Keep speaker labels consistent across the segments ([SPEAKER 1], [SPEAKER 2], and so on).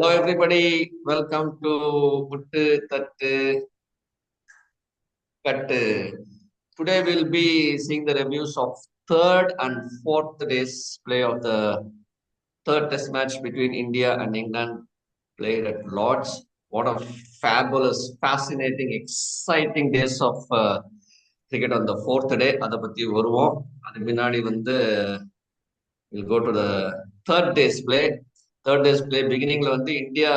[SPEAKER 1] Hello, everybody. Welcome to Puttu Tattu Kattu. Today we'll be seeing the reviews of third and fourth day's play of the third test match between India and England played at Lord's. What a fabulous, fascinating, exciting days of cricket on the fourth day. அதை பத்தி வருவோம். அதுக்கு முன்னாடி வந்து we'll go to the third day's play. Third day's play beginning வந்து India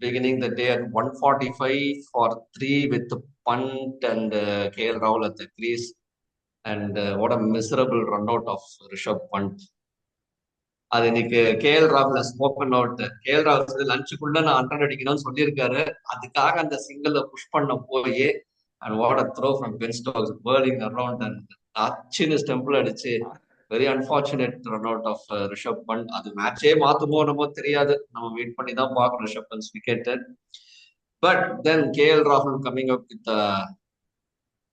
[SPEAKER 1] beginning the day at 145 for 3 with the punt and KL Rahul at the crease. And what a miserable run out of Rishabh Pant. அது இன்னைக்கு KL ராகுல் spoken out. KL ராகுல் லஞ்சுக்குள்ள நான் 100 அடிக்கணும்னு சொல்லியிருக்காரு. அதுக்காக அந்த சிங்கிள் புஷ் பண்ண போய் and what a throw from Ben Stokes பர்லிங் அரௌண்ட் அண்ட் அச்சின்னு ஸ்டெம்பிள் அடிச்சு very unfortunate run out of Rishabh Pant. அது மேட்சே மாத்துமோ என்னமோ தெரியாது, நம்ம வெயிட் பண்ணி தான் பார்க்கணும் Rishabh Pant wicket. But then KL ராகுல் coming up with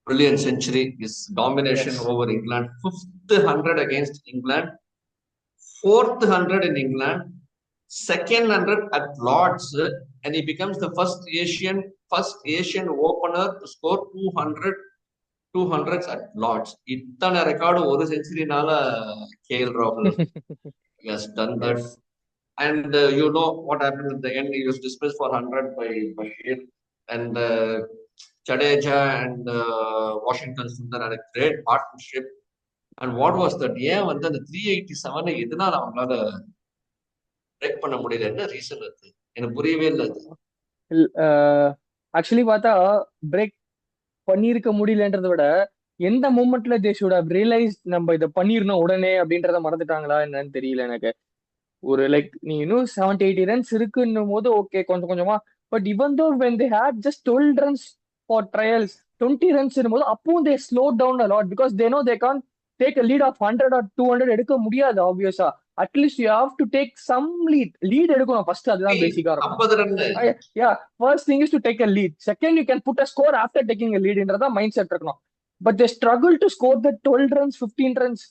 [SPEAKER 1] brilliant century, his domination over England, fifth 100 against England, fourth 100 in England, second 100 at Lords, and he becomes the first Asian opener to score 200s at Lords. இத்தனை record ஒரு செஞ்சுரினால KL ராகுல் has done that. And you know what happened at the end. He was dismissed for 100 by Bashir, and Jadeja and Washington Sundar had a great partnership. And what was that? ஏன் வந்து அந்த 387 எதனால அவங்களால break பண்ண முடியல? என்ன reason அது எனக்கு புரியவே இல்லை.
[SPEAKER 2] ஆக்சுவலி பார்த்தா பிரேக் பண்ணிருக்க முடியலன்றத விட எந்த மூமெண்ட்ல தே ஷுட் ஹவ் ரியலைஸ் நம்ம இதை பண்ணிடணும் உடனே அப்படின்றத மறந்துட்டாங்களா என்னன்னு தெரியல எனக்கு. ஒரு லைக் நீ இன்னும் 70-80 ரன்ஸ் இருக்குன்னும் போது ஓகே கொஞ்சம் கொஞ்சமா, but even though when they had just 12 runs for trials 20 runs போது அப்பவும் they slow down a lot because they know they can't take a lead of 100 or 200 எடுக்க முடியாது ஆப்வியஸா. At least you have to take some lead எடுக்கணும் first. அதுதான் பேசிக்கா இருக்கும். Yeah, first thing is to take a lead. Second you can put a score after taking a லீட்ன்றதா mindset இருக்கணும். But they struggle to score the 12 runs 15 runs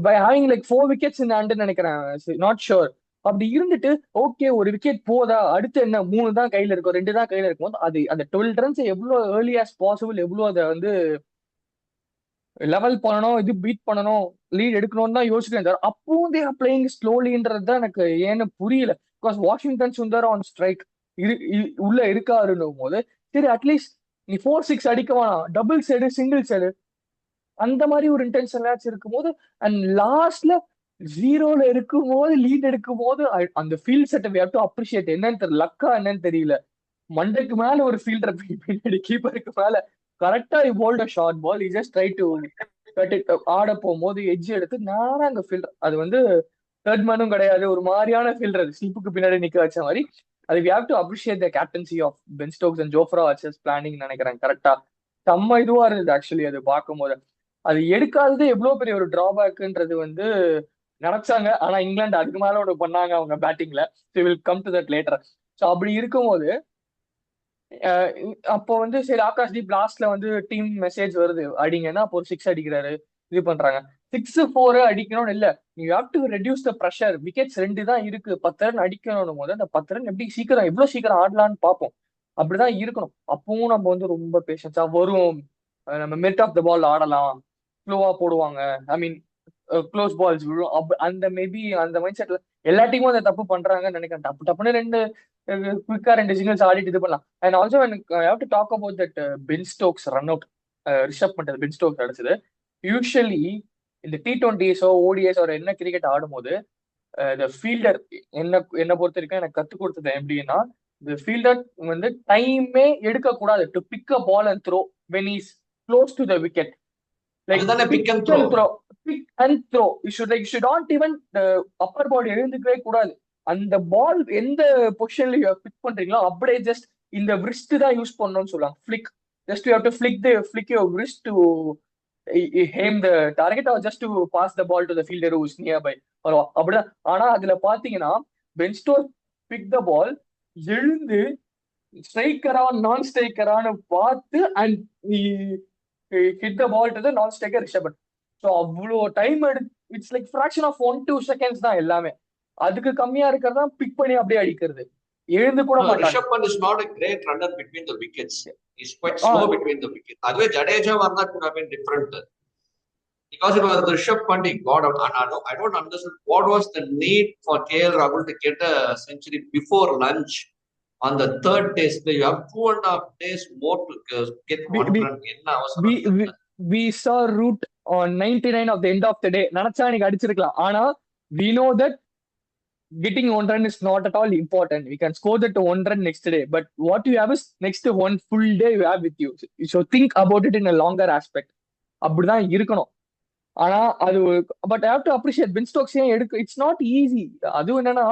[SPEAKER 2] by having like 4 wickets in hand நினைக்கிறேன், not sure. அப்படி இருந்துட்டு okay ஒரு wicket போதா, அடுத்து என்ன 3 தான் கையில இருக்கும், 2 தான் கையில இருக்கும், அது அந்த 12 ரன்ஸ் எவ்வளவு ஏர்லி ஆஸ் பாசிபிள் எவ்வளவு அதை வந்து லெவல் பண்ணணும், இது பீட் பண்ணணும், லீட் எடுக்கணும்னு தான் யோசிக்கிறேன். அப்பவும் தே ஆர் பிளேயிங் ஸ்லோலின்றது தான் எனக்கு ஏன்னு புரியல. Because Washington Sundar on strike உள்ள இருக்காருன்னும் போது சரி அட்லீஸ்ட் நீ 4-6 அடிக்க வேணாம், டபுள் சைடு சிங்கிள் சைடு அந்த மாதிரி ஒரு இன்டென்ஷன் மேட்ச் இருக்கும் போது அண்ட் லாஸ்ட்ல 0ல இருக்கும் போது லீட் எடுக்கும் போது அந்த field setup we have to appreciate. என்னன்னு தெரியல, லக்கா என்னன்னு தெரியல, மண்டைக்கு மேல ஒரு ஃபீல்டர் பின்னாடி கீப்பருக்கு மேல கரெக்டா he bowled a short ball, he just try to cut it. ஆட போகும்போது எட்ஜ் எடுத்து நேரா அங்க ஃபீல்டர், அது வந்து தேர்ட் மேனும் கிடையாது, ஒரு மாதிரியான ஃபீல்டர் ஸ்லிப்புக்கு பின்னாடி நிக்க வச்ச மாதிரி. அது we have to appreciate the captaincy of Ben Stokes and Jofra Archer's planning நினைக்கிறேன். கரெக்டா செம்ம இதுவா இருந்தது ஆக்சுவலி அது பார்க்கும் போது. அது எடுக்காதது எவ்வளவு பெரிய ஒரு டிராபேக்ன்றது வந்து நினைச்சாங்க. ஆனா இங்கிலாந்து அதுக்கு மேல ஒன்று பண்ணாங்க அவங்க பேட்டிங்ல. Will come to that later. So அப்படி இருக்கும்போது அப்போ வந்து சரி ஆகாஷ் தீப் லாஸ்ட்ல வந்து டீம் மெசேஜ் வருது அடிங்கன்னா, அப்போ ஒரு 6 அடிக்கிறாரு, இது பண்றாங்க. 6-4 அடிக்கணும்னு இல்ல, you have to reduce the pressure. Wickets 2 தான் இருக்கு, 10 ரன் அடிக்கணும் போது அந்த 10 ரன் எப்படி சீக்கிரம் எவ்வளவு சீக்கிரம் ஆடலான்னு பார்ப்போம். அப்படிதான் இருக்கணும். அப்பவும் நம்ம வந்து ரொம்ப பேஷன்ஸா வரும், நம்ம மெரிட் ஆஃப் த பால் ஆடலாம், ஸ்லோவா போடுவாங்க, ஐ மீன் க்ளோஸ் பால்ஸ் விழும், அந்த மேபி அந்த மைண்ட் செட்ல எல்லா டீமும் அந்த தப்பு பண்றாங்கன்னு நினைக்கிறேன். டப்பு டப்புன்னு 2 குவிக்கா 2 சிங்கிள்ஸ் ஆடிட்டு இது பண்ணலாம். And also I have to talk about that Ben Stokes run out Rishabh பண்றது பென் ஸ்டோக்ஸ் அடிச்சது. யூஸ்வலி இந்த T20s ஓடிஎஸ் ஒரு என்ன கிரிக்கெட் ஆடும்போது இந்த ஃபீல்டர் என்ன பொறுத்த வரைக்கும் எனக்கு கத்துக் கொடுத்தது எப்படின்னா, இந்த ஃபீல்டர் வந்து டைமே எடுக்க கூடாது to pick a ball and throw when is close to the wicket. Like pick and throw. You should not even upper body எழுந்துக்கவே கூடாது. அந்த பால் எந்த பொசிஷன்ல பிக் பண்றீங்களோ அப்படியே ஜஸ்ட் இந்த wrist தான் யூஸ் பண்ணணும்னு சொல்லுவாங்க. ஃபிளிக், just you have to flick your wrist to aim the target or just to pass the ball to the fielder who is nearby. அப்படிதான். ஆனா அதுல பாத்தீங்கன்னா Ben Stokes pick the ball, எழுந்து ஸ்ட்ரைக்கரா நான் ஸ்ட்ரைக்கரான்னு பார்த்து and hit the ball to the non striker Rishabh Pant. So அவ்வளோ time it's like fraction of 1-2 seconds தான் எல்லாமே. அதுக்கு கம்மியா இருக்கிறதா பிக் பண்ணி அப்படியே அடிக்கிறது. எழுந்து கூட
[SPEAKER 1] No,
[SPEAKER 2] மாட்டாங்க.
[SPEAKER 1] Rishabh Pant is not a great runner between the wickets. He's quite
[SPEAKER 2] ah
[SPEAKER 1] slow between the wickets. Otherwise, Jadeja Varna could have been different. Because it was Rishabh Pant, he got out. And I don't understand what was the need for KL Rahul to get a century before lunch on the third day. So you have 2.5 days more to get
[SPEAKER 2] we we
[SPEAKER 1] 100. என்ன
[SPEAKER 2] we
[SPEAKER 1] அவசரம்
[SPEAKER 2] we
[SPEAKER 1] தெரியல.
[SPEAKER 2] we saw root on 99 of the end of the day. நினைச்சா நீங்க அடிச்சிருக்கலாம். ஆனா we know that getting one run is not at all important. We can score that one run next day. But what you have is next one full day you have with you. So think about it in a longer aspect. அப்படிதான் இருக்கணும். ஆனா அது but I have to appreciate Ben Stokes ஏன் எடுக்க it's not easy. அதுவும் என்னன்னா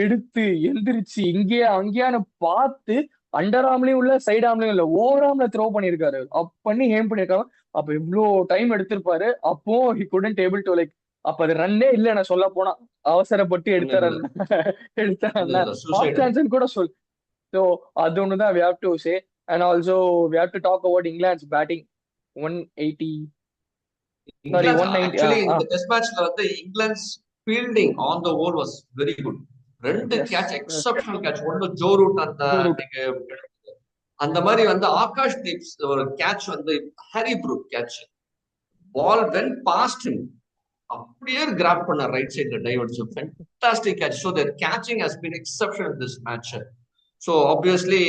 [SPEAKER 2] எடுத்து எந்திரிச்சு இங்கேயா அங்கேயான்னு பார்த்து அண்டர் ஆம்லயும் உள்ள சைடு ஆம்லயும் இல்ல ஓவர் ஆம்ல த்ரோ பண்ணிருக்காரு. அப் பண்ணி ஏம் பண்ணிருக்காங்க. அப்ப இவ்வளோ டைம் எடுத்திருப்பாரு. அப்போ he couldn't able to like அப்ப அது ரன்னே இல்ல நான் சொல்ல போனா அவசரப்பட்டு
[SPEAKER 1] இல்ல,
[SPEAKER 2] எடுத்த
[SPEAKER 1] இல்ல,
[SPEAKER 2] ரன் எடுத்த
[SPEAKER 1] இல்ல,
[SPEAKER 2] ரன்
[SPEAKER 1] இல்ல,
[SPEAKER 2] ஆஃப்
[SPEAKER 1] சூசைடு.
[SPEAKER 2] சான்ஸ் கூட சொல். ஸோ அது ஒண்ணுதான் we have to say. And also we have to talk about England's batting. 180 sorry
[SPEAKER 1] England
[SPEAKER 2] 190
[SPEAKER 1] actually இந்த டெஸ்ட் மேட்ச்ல வந்து England fielding on the whole was very good. ரெண்டு
[SPEAKER 2] yes
[SPEAKER 1] catch
[SPEAKER 2] yes
[SPEAKER 1] exceptional catch. ஒன்னு Joe root அந்த
[SPEAKER 2] Joe Root.
[SPEAKER 1] நீங்க அந்த மாதிரி வந்து ஆகாஷ் தீப்ஸ் ஒரு கேட்ச் வந்து Harry Brook catch. Ball went past him. அப்படியே கிராப் பண்ண ரைட் சைட்ல diverted. So fantastic catch. So their catching has been exceptional this match. So obviously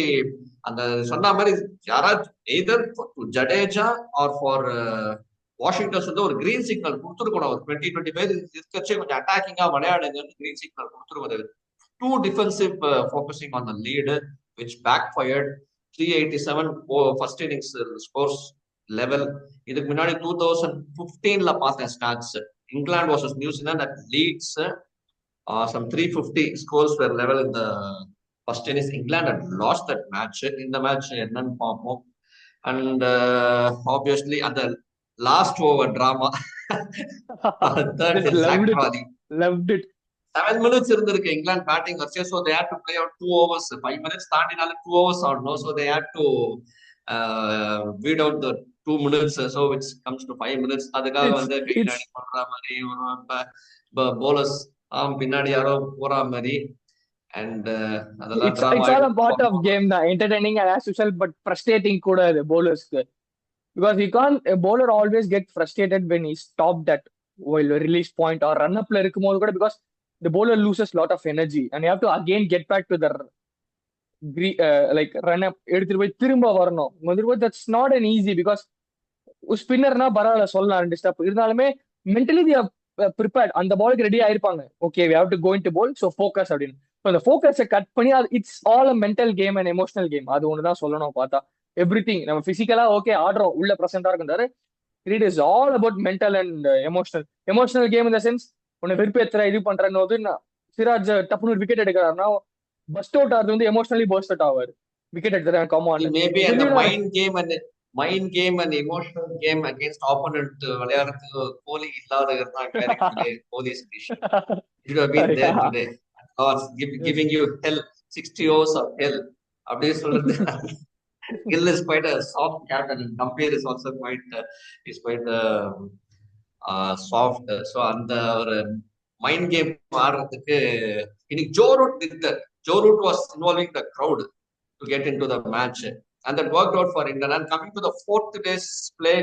[SPEAKER 1] அந்த சொன்ன மாதிரி யாராவது either Jadeja or for Washington's வந்து ஒரு கிரீன் சிக்னல் கொடுத்துருக்கணும். ஒரு 20-25 இருக்கச்சே கொஞ்சம் அட்டாக்கிங்கா விளையாடுங்கன்னு கிரீன் சிக்னல் கொடுத்துருவது. Too defensive focusing on the lead which backfired. 387 first innings scores level. இதுக்கு முன்னாடி 2015ல பார்த்தேன் stats. England versus New Zealand at Leeds some 350 scores were level in the first innings. England had lost that match. In the match என்னன்னு பார்ப்போம். And obviously at the last over drama third
[SPEAKER 2] Just
[SPEAKER 1] is Zach
[SPEAKER 2] loved it.
[SPEAKER 1] Crawley.
[SPEAKER 2] Loved it.
[SPEAKER 1] 7 minutes இருந்திருக்கு England batting வச்சு. So they had to play out 2 overs. 5 minutes தாண்டினால 2 overs ஆடணும். So they had to eat out the 2 minutes. So which comes to 5 minutes. அதுக்காக
[SPEAKER 2] It's
[SPEAKER 1] வந்து
[SPEAKER 2] it's
[SPEAKER 1] கையிலாடி பண்ற மாதிரி ஒரு bowlers பின்னாடி யாரோ போற மாதிரி. அண்ட் அதெல்லாம் drama
[SPEAKER 2] it's all a part of game தான். Entertaining and as usual but frustrating கூட அது bowlersக்கு. Because you can't a bowler always get frustrated when he stopped at while release point or run upல இருக்கும்போது கூட because the bowler loses lot of energy and you have to again get back to the like run up எடுத்துட்டு போய் திரும்ப வரணும். That's not an easy because ஸ்பின்னர்னா பரவாயில்ல சொல்லலாம் 2 step இருந்தாலுமே mentally prepared அந்த பாலுக்கு ரெடி ஆயிருப்பாங்க. Okay we have to go into ball so focus அப்படின்னு. அந்த ஃபோக்கஸை கட் பண்ணி அது it's all a mental game and emotional game. அது ஒண்ணுதான் சொல்லணும் பார்த்தா. எவ்ரி திங் நம்ம பிசிக்கலா ஓகே ஆடுறோம் உள்ள ப்ரெசென்டா இருக்குன்றாரு. It is all about mental and emotional game இந்த சென்ஸ் உன்னை வெறுப்பேத்துற இது பண்றேன்னு போது சிராஜ் டப்புனு ஒரு விக்கெட் எடுக்கிறாருன்னா பஸ்ட் அவுட் ஆகுது வந்து எமோஷனலி பஸ்ட் அவுட் ஆவாரு. விக்கெட் எடுத்துறேன் கமான்
[SPEAKER 1] மேபி அந்த mind game and emotional game against opponent விளையாடுறதுக்கு கோலி இல்லாத கோலி should have been there today. God's giving you hell, 60 hours of hell. அப்படியே சொல்றது. Gill is quite a soft captain and Gambhir is also quite soft. So அந்த ஒரு mind game ஆடுறதுக்கு இன்னைக்கு Joe Root was involving the crowd to get into the match and that worked out for England. And coming to the fourth day's play,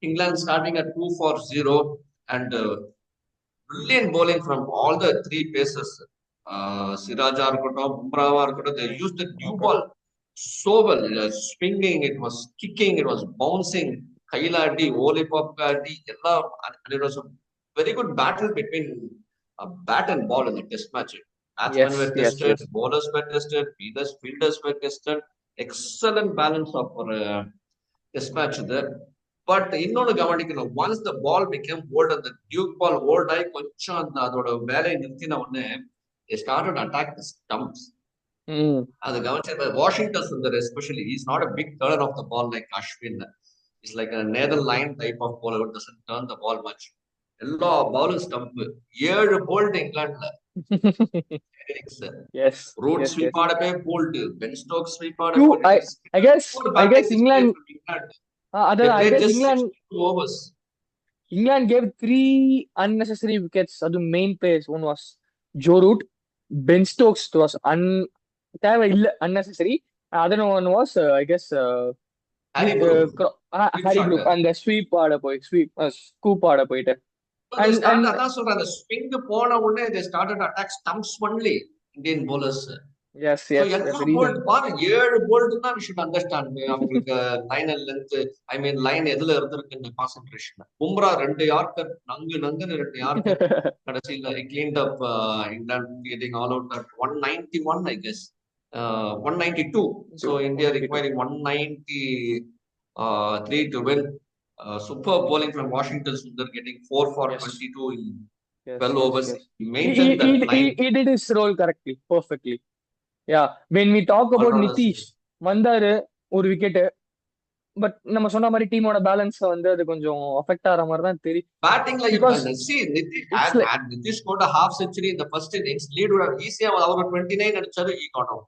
[SPEAKER 1] England starting at 2 for 0 and brilliant bowling from all the three paces. Siraja இருக்கட்டும், Bumrah இருக்கட்டும், they used the new ball so well. Swinging, it was kicking, it was bouncing. Kailadi, Olipopkadi, and it was a very good battle between bat and ball in the test match. Batsmen were tested, bowlers were tested, fielders were tested. Excellent balance of test match there. பட் இன்னொன்னு கவனிக்கணும். Once the ball become old அந்த Duke ball old ஆகி கொஞ்சம் அந்த அதோட வேலையை நிறுத்தின உடனே ஸ்டார்டட் அட்டாக் தி ஸ்டம்ப்ஸ். அது கவனிச்ச Washington Sundar especially is not a big turner of the ball like Ashwin. It's like Nathan Lyon type of bowler doesn't turn the ball much. எல்லா பாலும் ஸ்டம்ப். 7 போல்ட் இங்கிலாந்துல. ரூட் ஸ்வீப் ஆடவே போல்ட், பென் ஸ்டோக்ஸ் ஸ்வீப் ஆடவே.
[SPEAKER 2] I guess England England gave 3 unnecessary wickets. That main players. One was Joe Root, Ben Stokes was தேவை இல்ல, unnecessary. Other one was I guess
[SPEAKER 1] Harry Brook sweep
[SPEAKER 2] Harry
[SPEAKER 1] shot.
[SPEAKER 2] Brook அந்த scoop ஆட போயிட்டு
[SPEAKER 1] They
[SPEAKER 2] and
[SPEAKER 1] started
[SPEAKER 2] and
[SPEAKER 1] அதான் சொல்றேன் அந்த swing போன உடனே they started attack stumps only Indian bowlers.
[SPEAKER 2] Yes
[SPEAKER 1] So
[SPEAKER 2] yes
[SPEAKER 1] எல்லா
[SPEAKER 2] ரீசன்
[SPEAKER 1] போல்ட் பாரு 7 போல்ட்னா we should understand அவங்களுக்கு line length I mean line எதுல இருந்திருக்கு இந்த கான்சென்ட்ரேஷன். பும்ரா 2 யார்க்கர் நங்குன்னு 2 யார்க்கர் கடைசியில cleaned up England getting all out at 191 I guess 192. So India requiring 193 to win. Super bowling from Washington Sundar getting 4 for 22 in 12 overs. He maintained that line.
[SPEAKER 2] He did his role correctly, perfectly. Yeah, when we talk about Nitish வந்தாரு ஒரு wicket, but நம்ம சொன்ன மாதிரி டீமோட balance வந்து அது கொஞ்சம் affect ஆகிற மாதிரி தான் தெரியும்.
[SPEAKER 1] பேட்டிங்ல see Nitish scored a half century in the first innings. Lead would have easy அவர் 29 அடிச்சாரு, he got out.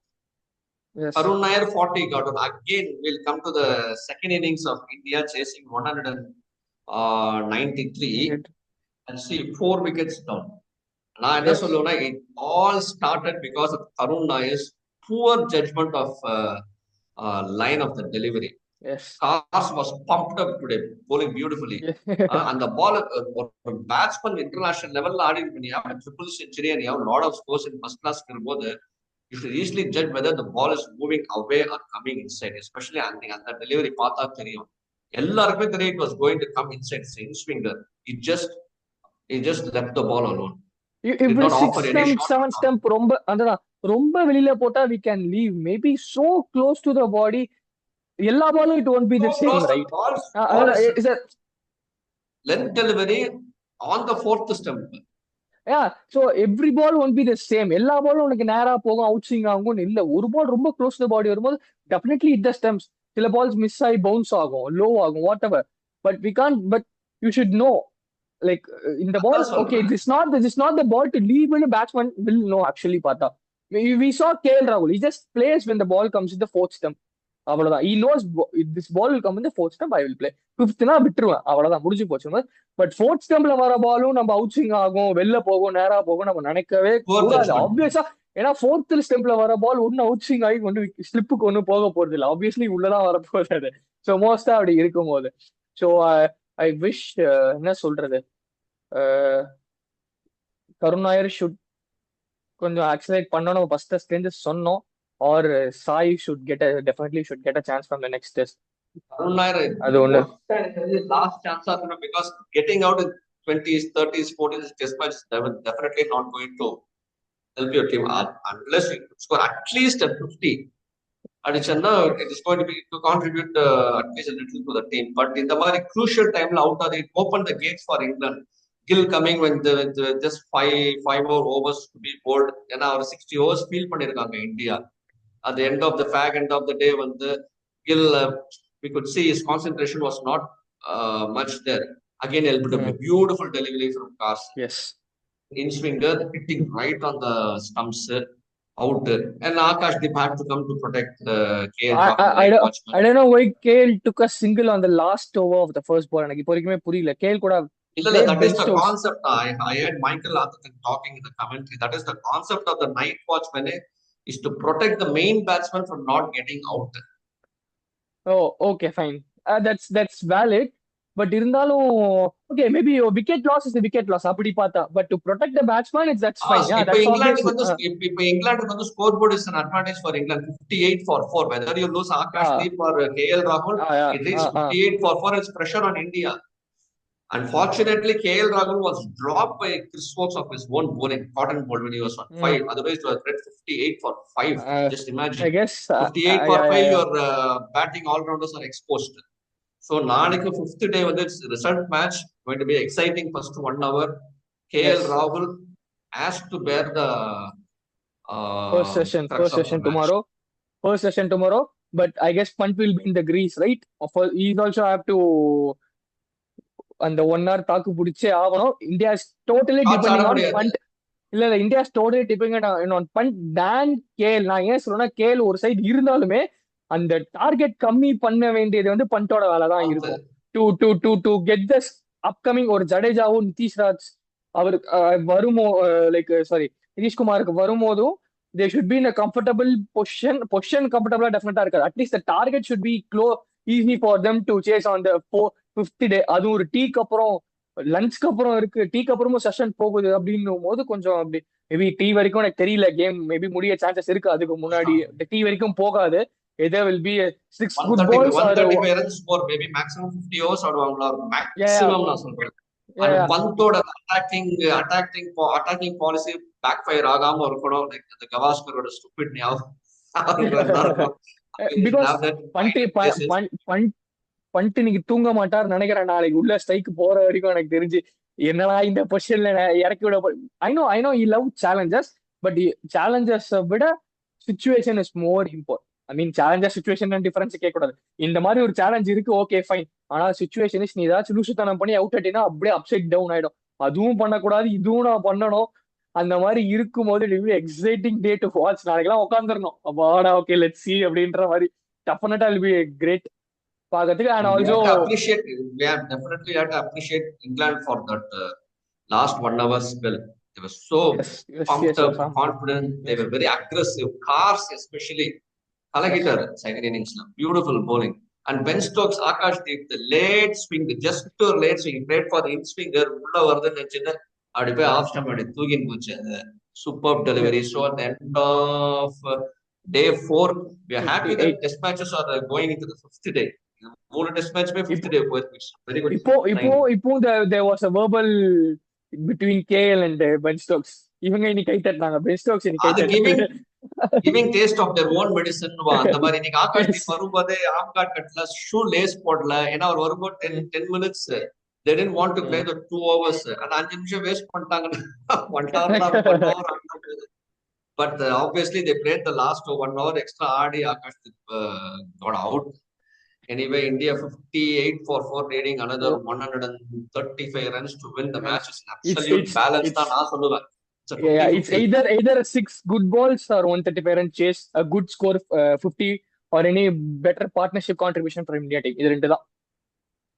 [SPEAKER 1] Karun Nair 40 got out. Again we'll come to the second innings of India chasing 193 and see 4 wickets down. நான் என்ன சொல்லுவேன்னா it all started because of Karun Nair's poor judgment of line of the delivery. Cars was pumped up today, bowling beautifully. And the ball, batsman international level, you have a triple century and you have a lot of scores in first class. You should easily judge whether the ball is moving away or coming inside, especially on the delivery path. It was going to come inside. In swinger, he just left the ball alone.
[SPEAKER 2] If we 6 stump 7 stump ரொம்ப வெளியில போட்டா we can leave, maybe so close to the body எல்லா பாலும் it won't be the same, right? Is that
[SPEAKER 1] length delivery on the 4th stump?
[SPEAKER 2] Yeah, so every ball won't be the same. எல்லா பாலும் உனக்கு நேரா போகும், out swing ஆகும் இல்ல. ஒரு பால் ரொம்ப க்ளோஸ் டு பாடி வரும்போது டெஃபினெட்லி இட் த ஸ்டம்ப்ஸ். சில பால்ஸ் மிஸ் ஆகி பவுன்ஸ் ஆகும், லோ ஆகும், whatever. But we can't, but you should know like in the ball, okay, this is not the ball to leave when a batsman will know. Actually பார்த்தா we saw KL Rahul, he just plays when the ball comes in the 4th stump. அவ்வளவுதான். he knows this ball will come in the 4th stump, I will play. 5th னா விட்டுருவேன், அவ்வளவுதான், முடிஞ்சு போச்சு. But 4th ஸ்டம்ப்ல வர பாலும் நம்ம out swing ஆகும், வெளில போகும், நேரா போகும், நம்ம நினைக்கவே கூடாது ஆப்வியஸா. ஏன்னா 4th ஸ்டம்ப்ல வர பால் ஒன்னு அவுட் ஸ்விங் ஆகி கொண்டு ஸ்லிப்புக்கு ஒன்னும் போக போறது இல்லை, ஆப்வியஸ்லி உள்ளதான் வரப்போகுது அது. ஸோ மோஸ்டா அப்படி இருக்கும் போது ஸோ ஐ விஷ் என்ன சொல்றது, கருண் நாயர் ஷுட் கொஞ்சம் ஆக்சிலேட் பண்ணணும் ஃபர்ஸ்ட் டெஸ்ட்லேருந்து சொன்னோம், or Sai should definitely should get a chance from the next test.
[SPEAKER 1] Karun Nair, அது ஒண்ணு லாஸ்ட் சான்ஸா இருக்கணும், because getting out in 20s 30s 40s test match is definitely not going to help your team unless you score at least at 50. Additionally, it is going to be to contribute at least a little to the team. But in the very crucial time, out of it opened the gates for England. Gill coming when the just five more overs to be bowled, and our 60 overs feel பண்ணிருக்காங்க India. At the end of the day, when the Gill, we could see his concentration was not much there. Again, LBW, beautiful delivery from Carson.
[SPEAKER 2] Yes.
[SPEAKER 1] In swinger, hitting right on the stumps, out. And Akashdeep had to come to protect KL.
[SPEAKER 2] I don't know why KL took a single on the last over of the first ball. எனக்கு இப்போ வரைக்குமே புரியல. KL கூட
[SPEAKER 1] that is the concept. I heard Michael Atherton talking in the commentary. That is the concept of the night watchman, is to protect the main batsman from not getting out.
[SPEAKER 2] Oh, okay, fine. That's valid. But இருந்தாலும் okay, maybe your wicket loss is the wicket loss அப்படி பார்த்தா, but to protect the batsman, that's fine. Yeah, that's obvious.
[SPEAKER 1] இப்போ இங்கிலாந்துக்கு வந்து scoreboard is an advantage for England, 58 for 4. Whether you lose Akashdeep or KL Rahul, it is 58 for 4. It's pressure on India. Unfortunately, KL Rahul was dropped by Chris Stokes of his own bowling, cotton ball, when he was on 5. Otherwise, it was 58 for 5. Just imagine.
[SPEAKER 2] I guess
[SPEAKER 1] 58 for 5, your batting all-rounders are exposed. So, நாளைக்கு 5th day வந்து it's result match, going to be exciting first 1 hour. KL Rahul has to bear the
[SPEAKER 2] first session tomorrow. But I guess punt will be in the grease, right? He also have to அந்த 1 hour தாக்கு பிடிச்சே ஆகணும். India is totally depending on Pant. இல்ல India is totally depending on Pant then KL. நான் ஏன் சொல்றேன்னா, KL ஒரு side இருந்தாலுமே அந்த டார்கெட் கம்மி பண்ண வேண்டியது வந்து பண்டோட வேலை தான் இருக்கும். டு கெட் த அப்கமிங் ஒரு ஜடேஜாவும் நிதிஷ்ராஜ் அவர் வருமோ, லைக் சாரி நிதிஷ்குமாருக்கு வரும்போதும் they should be in comfortable position கம்ஃபர்டபுளா டெஃபினட்டா இருக்காது. At least the target should be easy for them to chase on the fifth day. அதுவும் ஒரு டீக்கு அப்புறம் லஞ்ச்க்கு அப்புறம் இருக்கு, டீக்கு அப்புறமும் செஷன் போகுது அப்படின்னும் போது கொஞ்சம் அப்படி மேபி டீ வரைக்கும் எனக்கு தெரியல, கேம் மேபி முடிய சான்சஸ் இருக்கு. அதுக்கு முன்னாடி டீ வரைக்கும் போகாது. Either will be 6 good
[SPEAKER 1] 130
[SPEAKER 2] balls or
[SPEAKER 1] 135 runs score, maybe maximum 50 overs ஆடுவாங்களா
[SPEAKER 2] யா யா
[SPEAKER 1] மேக்ஸிமம் நான் சொல்றேன்.
[SPEAKER 2] யா
[SPEAKER 1] அண்ட்
[SPEAKER 2] யா
[SPEAKER 1] பந்தோட அட்டாக்கிங் பாலிசி பேக் ஃபயர் ஆகாம இருக்கணும். லைக் அந்த கவாஸ்கரோட ஸ்டூபிட் ஞாபகம் தான் இருக்கும்.
[SPEAKER 2] பிகாஸ்
[SPEAKER 1] Have that
[SPEAKER 2] பண்டி
[SPEAKER 1] mind basis.
[SPEAKER 2] பண்ணிட்டு நீங்க தூங்க மாட்டார் நினைக்கிறேன். நாளைக்கு உள்ள ஸ்ட்ரைக் போற வரைக்கும் எனக்கு தெரிஞ்சு என்னடா இந்த பொசிஷன்ல இறக்கி விட. I know you love challengers, but challengers விட situation is more import. I mean challenger situation difference கேட்க கூடாது. இந்த மாதிரி ஒரு சேலஞ்ச் இருக்கு, ஓகே ஃபைன். ஆனா சுச்சுவேஷன் இஸ் நீ ஏதாச்சும் லூசுத்தனம் பண்ணி அவுட் ஆட்டினா அப்படியே அப்சைட் டவுன் ஆயிடும். அதுவும் பண்ணக்கூடாது, இதுவும் நான் பண்ணணும். அந்த மாதிரி இருக்கும்போது எக்ஸைட்டிங் டே டு வாட்ச். நாளைக்கெல்லாம் உட்காந்துடணும் அப்பாடா, ஓகே லெட்ஸ் see அப்படின்ற மாதிரி. டெஃபினட்டா வில் பி கிரேட் பார்க்கறதுக்கு. And
[SPEAKER 1] We
[SPEAKER 2] also
[SPEAKER 1] have to appreciate. We have definitely have to appreciate England for that last 1 hour spell. They were so
[SPEAKER 2] yes yes
[SPEAKER 1] pumped
[SPEAKER 2] yes
[SPEAKER 1] up, confident. They were very aggressive. Cars especially.
[SPEAKER 2] Yes
[SPEAKER 1] Kalagitar second innings, beautiful bowling. And Ben Stokes, Akash Deep, the late swing, just a late swing, he played for the in swinger. உள்ள வருதுன்னு நினைச்சுன்னு அப்படி போய் of stump அப்படி தூக்கின்னு போச்சு. Super delivery. So at the end of day 4, we are happy that test matches are going into the 5th day. 3 test மேட்ச்மே 5th day போயிருக்கு. Very good
[SPEAKER 2] இப்போ இப்போ
[SPEAKER 1] sign.
[SPEAKER 2] இப்போ there was a verbal between KL and Ben Stokes. இவங்க இன்னைக்கு கை தட்டினாங்க, Ben Stokes இன்னைக்கு கை
[SPEAKER 1] அது
[SPEAKER 2] தட்டினாங்க.
[SPEAKER 1] Giving taste of their own medicine. அந்த மாதிரி இன்னைக்கு ஆகாஷ் தீப் வரும்போதே ஆம் கார்ட் கட்டல, ஷூ லேஸ் போடல. ஏன்னா அவர் வரும்போது 10 minutes they didn't want to play the 2 hours. அந்த 5 நிமிஷம் வேஸ்ட் பண்ணிட்டாங்க. 1 hour but obviously they played the last 1 hour extra Aadi Akash Deep got out. Anyway, India 58 for 4 needing another 135 runs to win the match. Is an absolute balance தான் நான் சொல்லுவேன். It's a 50-50.
[SPEAKER 2] It's either 6 good balls or 135 run chase, a good score 50 or any better partnership contribution from India team. இது ரெண்டு தான்.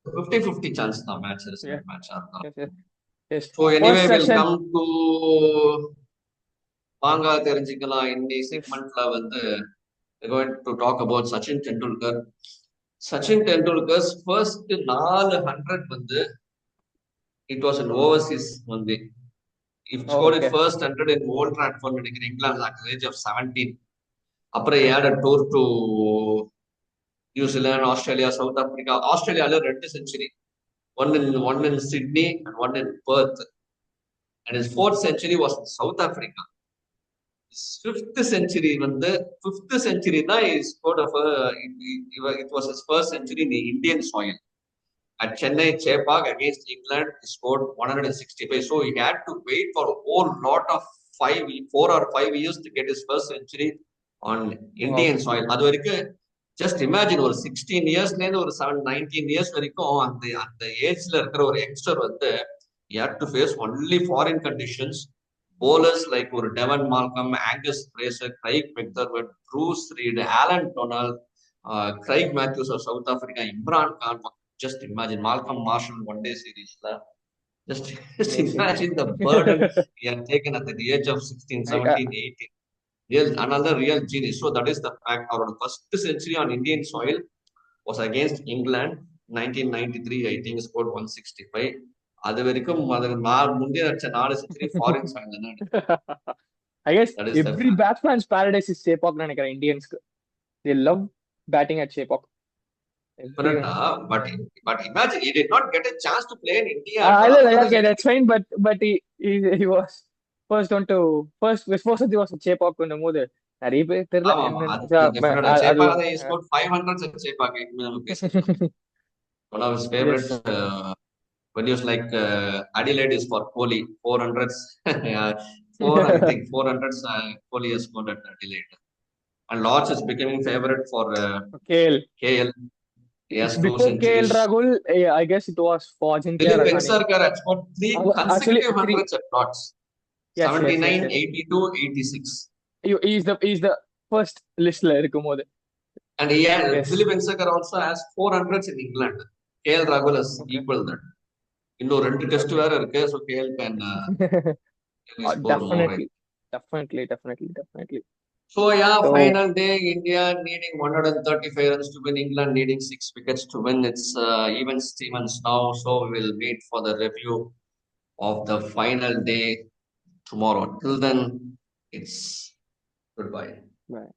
[SPEAKER 1] 50-50 chance தான் match is match ஆனா.
[SPEAKER 2] Yes.
[SPEAKER 1] So anyway,
[SPEAKER 2] First
[SPEAKER 1] we'll
[SPEAKER 2] session.
[SPEAKER 1] come to வாங்க தெரிஞ்சுக்கலாம். இந்த செக்மெண்ட்ல வந்து we're going to talk about Sachin Tendulkar. Sachin Tendulkar's first 400 வந்து it was an overseas only. He scored his first 100 in Old Trafford in England at the age of 17. அப்புறம் he had a tour to New Zealand, Australia, South Africa. Australia 2 century. One in Sydney and one in Perth. And his 4th century was in South Africa. His 5th century வந்து 5th century தான் he scored it was his first century in the Indian soil. At Chennai Chepauk against England, he scored 165. So he had to wait for a whole lot of 4 or 5 years to get his first century on Indian soil. அது வரைக்கும் just imagine ஒரு 16 yearsல இருந்து ஒரு 19 years வரைக்கும் அந்த ஏஜ்ல இருக்கிற ஒரு யங்ஸ்டர் வந்து he had to face only foreign conditions. Bowlers like ஒரு Devon Malcolm, Angus Fraser, Craig McDermott, Bruce Reid, Alan Donald, Craig Matthews of South Africa, Imran Khan. Just imagine Malcolm Marshall one day series. Just imagine the burden he had taken at the age of 16, 17, 18. Another real genius. So that is the fact. Our first century on Indian soil was against England, 1993. I think scored 165. அது வரைக்கும் முந்தைய அடிச்ச 4 century foreign சாயில்ல தான்.
[SPEAKER 2] I guess every batsman's paradise is Chepauk நினைக்கிறேன் இந்தியன்ஸ்க்கு. They love batting at Chepauk.
[SPEAKER 1] But imagine he did not get a chance to play in India.
[SPEAKER 2] Okay, that's fine. But he was first on to first he was Chepauk on the move. நிறைய பேர் தெரியல.
[SPEAKER 1] He scored 500 at Chepauk. One of his favorites when he was like Adelaide is for Kohli, 400s. I think 400s Kohli has scored at Adelaide. And Lords is becoming favorite for KL. Yes,
[SPEAKER 2] before KL Rahul, I guess it was for Ajinkya
[SPEAKER 1] Dilip Vengsarkar had scored 3 consecutive hundreds at Lords. 79, 82, 86.
[SPEAKER 2] He's the first listல இருக்கும்போது.
[SPEAKER 1] And Dilip Vengsarkar also has 400s in England. KL Rahul has equal that. இன்னும் 2 test வேற இருக்கு. So KL can
[SPEAKER 2] definitely. Definitely.
[SPEAKER 1] So yeah,
[SPEAKER 2] So
[SPEAKER 1] final day, India needing 135 runs to win, England needing 6 wickets to win. It's even Stevens now. So we will meet for the review of the final day tomorrow. Till then, it's goodbye.
[SPEAKER 2] bye.